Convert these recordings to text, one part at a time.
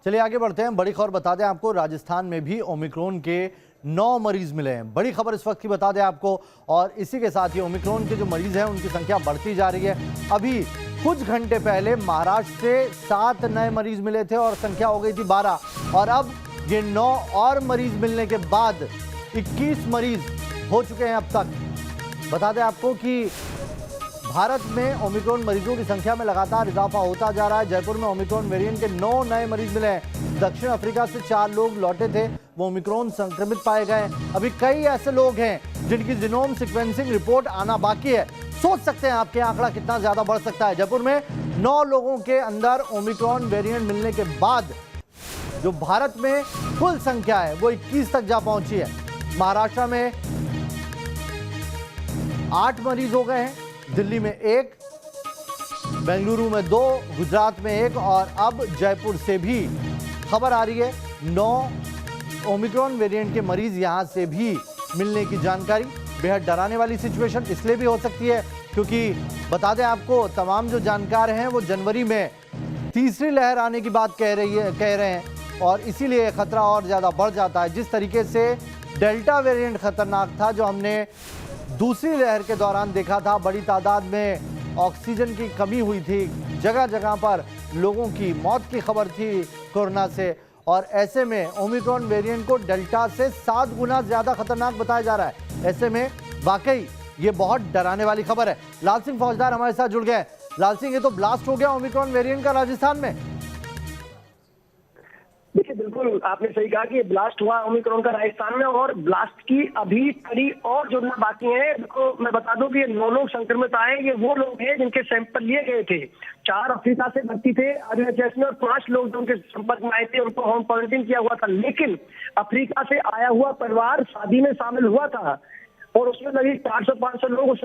चलिए आगे बढ़ते हैं। बड़ी खबर बता दें आपको, राजस्थान में भी ओमिक्रॉन के 9 मरीज मिले हैं। बड़ी खबर इस वक्त की बता दें आपको, और इसी के साथ ही ओमिक्रॉन के जो मरीज हैं उनकी संख्या बढ़ती जा रही है। अभी कुछ घंटे पहले महाराष्ट्र से 7 नए मरीज मिले थे और संख्या हो गई थी 12, और अब ये 9 और मरीज मिलने के बाद 21 मरीज हो चुके हैं अब तक। बता दें आपको कि भारत में ओमिक्रॉन मरीजों की संख्या में लगातार इजाफा होता जा रहा है। जयपुर में ओमिक्रॉन वेरिएंट के 9 नए मरीज मिले हैं। दक्षिण अफ्रीका से 4 लोग लौटे थे, वो ओमिक्रॉन संक्रमित पाए गए। अभी कई ऐसे लोग हैं जिनकी जीनोम सीक्वेंसिंग रिपोर्ट आना बाकी है। सोच सकते हैं आपके आंकड़ा कितना ज्यादा बढ़ सकता है। जयपुर में 9 लोगों के अंदर ओमिक्रॉन वेरिएंट मिलने के बाद जो भारत में कुल संख्या है वो 21 तक जा पहुंची है। महाराष्ट्र में 8 मरीज हो गए हैं, दिल्ली में 1, बेंगलुरु में 2, गुजरात में 1, और अब जयपुर से भी खबर आ रही है 9 ओमिक्रॉन वेरिएंट के मरीज यहां से भी मिलने की जानकारी। बेहद डराने वाली सिचुएशन इसलिए भी हो सकती है क्योंकि बता दें आपको, तमाम जो जानकार हैं वो जनवरी में तीसरी लहर आने की बात कह रहे हैं, और इसीलिए खतरा और ज़्यादा बढ़ जाता है। जिस तरीके से डेल्टा वेरिएंट खतरनाक था जो हमने दूसरी लहर के दौरान देखा था, बड़ी तादाद में ऑक्सीजन की कमी हुई थी, जगह जगह पर लोगों की मौत की खबर थी कोरोना से, और ऐसे में ओमिक्रॉन वेरिएंट को डेल्टा से 7 गुना ज़्यादा खतरनाक बताया जा रहा है। ऐसे में वाकई ये बहुत डराने वाली खबर है। लाल सिंह फौजदार हमारे साथ जुड़ गए। लाल सिंह, ये तो ब्लास्ट हो गया ओमिक्रॉन वेरिएंट का राजस्थान में। देखिए, बिल्कुल आपने सही कहा कि ब्लास्ट हुआ ओमिक्रॉन का राजस्थान में, और ब्लास्ट की अभी कड़ी और जुड़ना बाकी है। देखो, मैं बता दूं कि ये 9 लोग संक्रमित आए, ये वो लोग हैं जिनके सैंपल लिए गए थे। 4 अफ्रीका से भर्ती थे आरएचएस में, और 5 लोग जो उनके संपर्क में आए थे उनको होम क्वारंटीन किया हुआ था। लेकिन अफ्रीका से आया हुआ परिवार शादी में शामिल हुआ था, और उसमें लगभग 400-500 लोग उस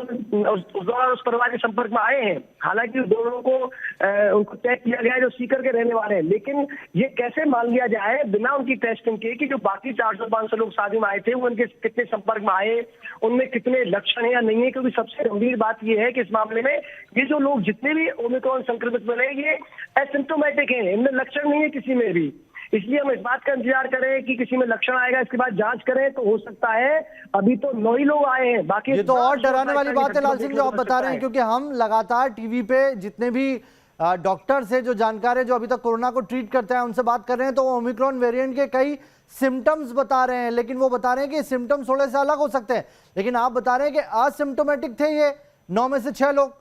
दौरान उस परिवार के संपर्क में आए हैं। हालांकि दो लोगों को उनको टेस्ट किया गया है जो सीकर के रहने वाले हैं, लेकिन ये कैसे मान लिया जाए बिना उनकी टेस्टिंग के कि जो बाकी 400-500 लोग शादी में आए थे वो उनके कितने संपर्क में आए, उनमें कितने लक्षण है या नहीं है। क्योंकि सबसे गंभीर बात ये है कि इस मामले में ये जो लोग जितने भी ओमिक्रॉन संक्रमित मिले ये एसिम्प्टोमेटिक हैं, इनमें लक्षण नहीं है किसी में भी। इसलिए हम इस बात का इंतजार करें कि किसी में लक्षण आएगा, इसके बाद जांच करें तो हो सकता है। अभी तो 9 ही लोग आए हैं, बाकी ये तो और डराने वाली बात है लाल सिंह जो आप बता रहे हैं, क्योंकि हम लगातार टीवी पे जितने भी डॉक्टर्स हैं, जो जानकार हैं, जो अभी तक कोरोना को ट्रीट करते हैं, उनसे बात कर रहे हैं तो ओमिक्रॉन वेरिएंट के कई सिम्टम्स बता रहे हैं, लेकिन वो बता रहे हैं कि सिम्टम्स थोड़े से अलग हो सकते हैं। लेकिन आप बता रहे हैं कि असिम्टोमेटिक थे ये 9 में से 6 लोग।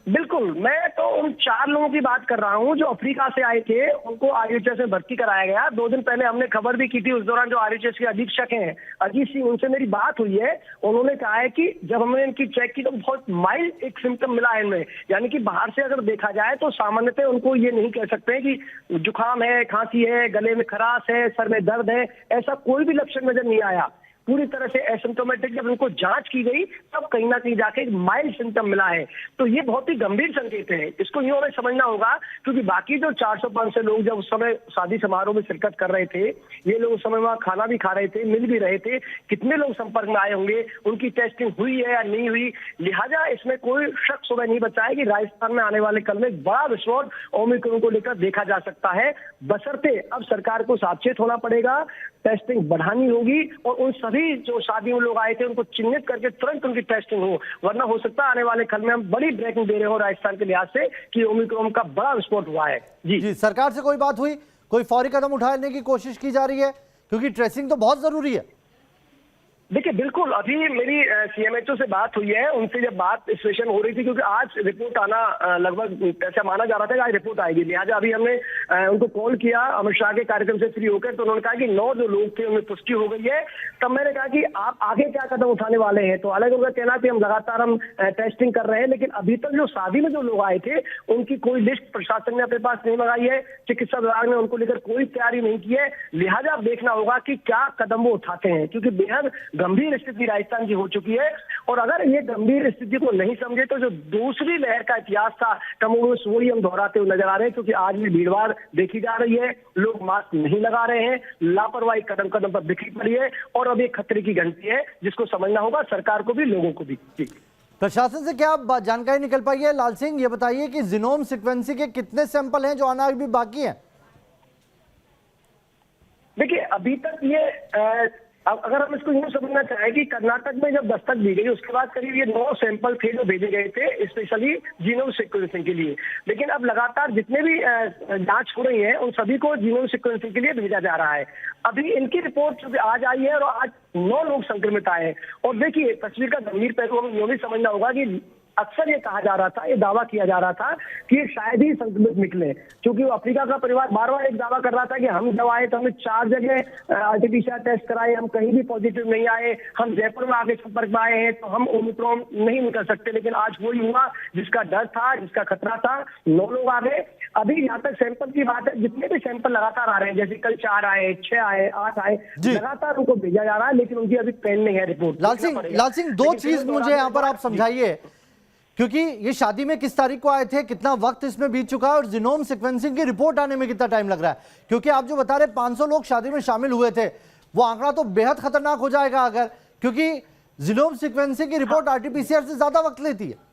बिल्कुल, मैं तो उन 4 लोगों की बात कर रहा हूं जो अफ्रीका से आए थे, उनको आरएचएस में भर्ती कराया गया। 2 दिन पहले हमने खबर भी की थी, उस दौरान जो आरएचएस के अधीक्षक हैं अजीत सिंह, उनसे मेरी बात हुई है। उन्होंने कहा है कि जब हमने इनकी चेक की तो बहुत माइल्ड एक सिम्टम मिला है इनमें, यानी कि बाहर से अगर देखा जाए तो सामान्यतः उनको ये नहीं कह सकते कि जुकाम है, खांसी है, गले में खराश है, सर में दर्द है, ऐसा कोई भी लक्षण नजर नहीं आया। पूरी तरह से एसिम्प्टोमेटिक जब उनको जांच की गई तब कहीं ना कहीं जाके माइल्ड सिम्टम मिला है। तो ये बहुत ही गंभीर संकेत है, इसको यूं हमें समझना होगा। क्योंकि बाकी जो 400-500 लोग जब उस समय शादी समारोह में शिरकत कर रहे थे, ये लोग उस समय वहां खाना भी खा रहे थे, मिल भी रहे थे, कितने लोग संपर्क में आए होंगे, उनकी टेस्टिंग हुई है या नहीं हुई। लिहाजा इसमें कोई शक सुबह नहीं बचा है कि राजस्थान में आने वाले कल में एक बड़ा विस्फोट ओमिक्रॉन को लेकर देखा जा सकता है। बशर्ते अब सरकार को सावचेत होना पड़ेगा, टेस्टिंग बढ़ानी होगी, और उन सभी जो शादी में लोग आए थे उनको चिन्हित करके तुरंत उनकी टेस्टिंग हो, वरना हो सकता है आने वाले कल में हम बड़ी ब्रेकिंग दे रहे हो राजस्थान के लिहाज से कि ओमिक्रॉन का बड़ा विस्फोट हुआ है। जी, सरकार से कोई बात हुई, कोई फौरी कदम उठाने की कोशिश की जा रही है, क्योंकि ट्रेसिंग तो बहुत जरूरी है। देखिए, बिल्कुल अभी मेरी सीएमएचओ से बात हुई है, उनसे जब बात सिचुएशन हो रही थी, क्योंकि आज रिपोर्ट आना लगभग ऐसा माना जा रहा था कि आज रिपोर्ट आएगी। लिहाजा अभी हमने उनको कॉल किया अमित शाह के कार्यक्रम से फ्री होकर, तो उन्होंने कहा कि 9 जो लोग थे उनमें पुष्टि हो गई है। तब मैंने कहा कि आप आगे क्या कदम उठाने वाले हैं, तो अलग उनका कहना कि हम लगातार टेस्टिंग कर रहे हैं, लेकिन अभी तक जो शादी में जो लोग आए थे उनकी कोई लिस्ट प्रशासन ने अपने पास नहीं मंगाई है, चिकित्सा विभाग ने उनको लेकर कोई तैयारी नहीं की है। लिहाजा अब देखना होगा कि क्या कदम वो उठाते हैं, क्योंकि बेहद गंभीर स्थिति राजस्थान की हो चुकी है। और अगर ये गंभीर स्थिति को नहीं समझे तो जो दूसरी लहर का इतिहास था कमोबेश वही हम दोहराते हुए नजर आ रहे हैं। क्योंकि आज भी भीड़भाड़ देखी जा रही है, लोग मास्क नहीं लगा रहे हैं, लापरवाही कदम कदम पर दिखी पड़ी है, और अब एक खतरे की घंटी है जिसको समझना होगा सरकार को भी, लोगों को भी। प्रशासन से क्या जानकारी निकल पाई है? लाल सिंह, ये बताइए कि जीनोम सीक्वेंसिंग के कितने सैंपल हैं जो आना अभी बाकी हैं? देखिए, अभी तक ये अब अगर हम इसको यूं समझना चाहें कि कर्नाटक में जब दस्तक दी गई उसके बाद करीब ये 9 सैंपल थे जो भेजे गए थे स्पेशली जीनोम सीक्वेंसिंग के लिए। लेकिन अब लगातार जितने भी जांच हो रही है उन सभी को जीनोम सीक्वेंसिंग के लिए भेजा जा रहा है। अभी इनकी रिपोर्ट जो आज आई है और आज 9 लोग संक्रमित आए हैं। और देखिए, तस्वीर का गंभीर पहलू हमें यूं भी समझना होगा कि अक्सर ये कहा जा रहा था, ये दावा किया जा रहा था कि ये शायद ही संक्रमित निकले, क्योंकि वो अफ्रीका का परिवार बार बार एक दावा कर रहा था कि हम जब आए तो हमने 4 जगह आरटीपीसीआर टेस्ट कराए, हम कहीं भी पॉजिटिव नहीं आए, हम जयपुर में आगे संपर्क में आए हैं तो हम ओमिक्रॉन नहीं निकल सकते। लेकिन आज वही हुआ जिसका डर था, जिसका खतरा था। 9 लोग आ गए। अभी यहाँ तक सैंपल की बात है, जितने भी सैंपल लगातार आ रहे हैं, जैसे कल 4 आए, 6 आए, 8 आए, लगातार उनको भेजा जा रहा है, लेकिन उनकी अभी पेन नहीं है रिपोर्ट। लाल सिंह, 2 चीज मुझे यहाँ पर आप समझाइए, क्योंकि ये शादी में किस तारीख को आए थे, कितना वक्त इसमें बीत चुका है और जीनोम सीक्वेंसिंग की रिपोर्ट आने में कितना टाइम लग रहा है? क्योंकि आप जो बता रहे 500 लोग शादी में शामिल हुए थे, वो आंकड़ा तो बेहद खतरनाक हो जाएगा अगर, क्योंकि जीनोम सीक्वेंसिंग की रिपोर्ट आरटीपीसीआर से ज्यादा वक्त लेती है।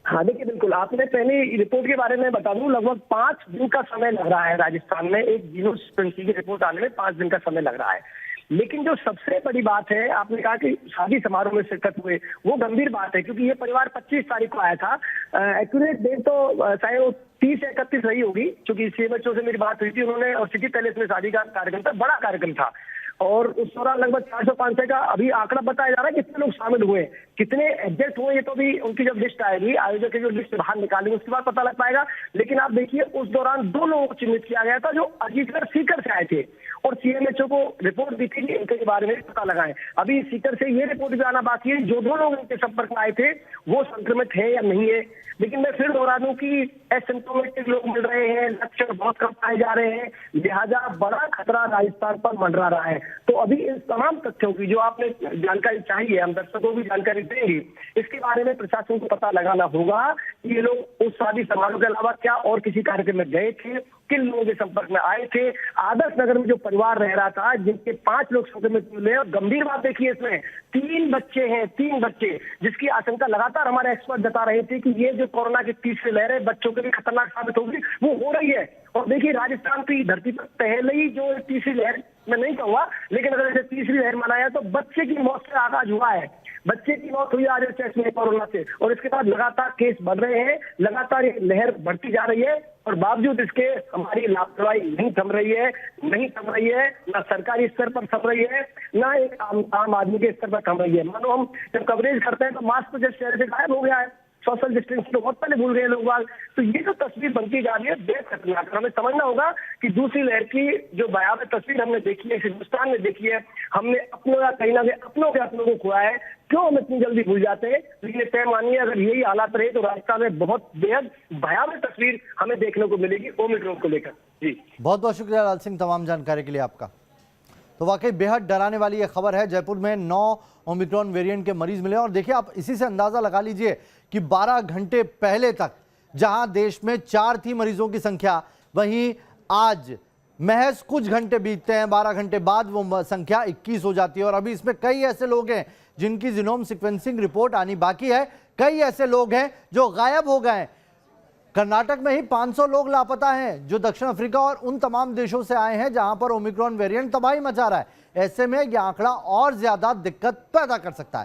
हाँ, देखिए, बिल्कुल आपने पहले रिपोर्ट के बारे में बता दूं, लगभग 5 दिन का समय लग रहा है राजस्थान में एक जीनोम सीक्वेंसिंग की रिपोर्ट आने में 5 दिन का समय लग रहा है। लेकिन जो सबसे बड़ी बात है, आपने कहा कि शादी समारोह में शिरकत हुए, वो गंभीर बात है, क्योंकि ये परिवार 25 तारीख को आया था। एक्यूरेट डेट तो शायद वो 30 या 31 रही होगी, क्योंकि सीएमएचओ से मेरी बात हुई थी उन्होंने, और सिटी पैलेस में शादी का कार्यक्रम था, बड़ा कार्यक्रम था। और उस दौरान लगभग 400-500 का अभी आंकड़ा बताया जा रहा है कितने लोग शामिल हुए, कितने एडजस्ट हुए, ये तो भी उनकी जब लिस्ट आएगी, आयोजक की जो लिस्ट बाहर निकालेंगे उसके बाद पता लग पाएगा। लेकिन आप देखिए, उस दौरान 2 लोगों को चिन्हित किया गया था जो अजीतगढ़ सीकर से आए थे, और सीएमएचओ को रिपोर्ट दी थी कि इनके बारे में पता लगाएं। अभी सीकर से ये रिपोर्ट भी आना बाकी है, जो 2 लोग इनके संपर्क में आए थे वो संक्रमित है या नहीं है। लेकिन मैं फिर दोहरा दूं कि एसिम्प्टोमेटिक लोग मिल रहे हैं, लक्षण बहुत कम पाए जा रहे हैं, लिहाजा बड़ा खतरा राजस्थान पर मंडरा रहा है। तो अभी इन तमाम तथ्यों की जो आपने जानकारी चाहिए, हम दर्शकों को भी जानकारी देंगे, इसके बारे में प्रशासन को पता लगाना होगा कि ये लोग उस शादी समारोह के अलावा क्या और किसी कार्यक्रम में गए थे, किन लोगों के संपर्क में आए थे। आदर्श नगर में जो परिवार रह रहा था, जिनके 5 लोग संक्रमित मिले, और गंभीर बात देखिए इसमें 3 बच्चे हैं, 3 बच्चे, जिसकी आशंका लगातार हमारे एक्सपर्ट बता रहे थे कि ये जो कोरोना की तीसरी लहर है बच्चों के लिए खतरनाक साबित होगी, वो हो रही है। और देखिए, राजस्थान की धरती पर पहले ही जो तीसरी लहर, मैं नहीं कहूंगा, लेकिन अगर इसे तीसरी लहर मनाया तो बच्चे की मौत से आगाज हुआ है। बच्चे की मौत हुई आरएचएस में कोरोना से, और इसके बाद लगातार केस बढ़ रहे हैं, लगातार ये लहर बढ़ती जा रही है, और बावजूद इसके हमारी लापरवाही नहीं थम रही है, ना सरकारी स्तर पर थम रही है, ना एक आम आदमी के स्तर पर थम रही है। मानो हम जब कवरेज करते हैं तो मास्क तो जब शहर से गायब हो गया है, सोशल डिस्टेंस तो बहुत पहले भूल गए लोग बाग। तो ये जो तस्वीर बनती जा रही है बेहद खतरनाक, हमें समझना होगा कि दूसरी लहर की जो भयावह तस्वीर हमने देखी है, हिंदुस्तान में देखी है, हमने अपनों या कहीं ना कहीं अपनों को खोया है। क्यों हम इतनी जल्दी भूल जाते हैं? लेकिन तय मानिए, अगर यही हालात रहे तो राजस्थान में बहुत बेहद भयावह तस्वीर हमें देखने को मिलेगी ओमिक्रॉन को लेकर। जी, बहुत बहुत शुक्रिया लाल सिंह तमाम जानकारी के लिए आपका। तो वाकई बेहद डराने वाली ये खबर है। जयपुर में 9 ओमिक्रॉन वेरिएंट के मरीज मिले, और देखिए आप इसी से अंदाजा लगा लीजिए कि 12 घंटे पहले तक जहां देश में 4 थी मरीजों की संख्या, वहीं आज महज कुछ घंटे बीतते हैं, 12 घंटे बाद वो संख्या 21 हो जाती है। और अभी इसमें कई ऐसे लोग हैं जिनकी जीनोम सीक्वेंसिंग रिपोर्ट आनी बाकी है, कई ऐसे लोग हैं जो गायब हो गए। कर्नाटक में ही 500 लोग लापता हैं जो दक्षिण अफ्रीका और उन तमाम देशों से आए हैं जहां पर ओमिक्रॉन वेरिएंट तबाही मचा रहा है। ऐसे में यह आंकड़ा और ज्यादा दिक्कत पैदा कर सकता है।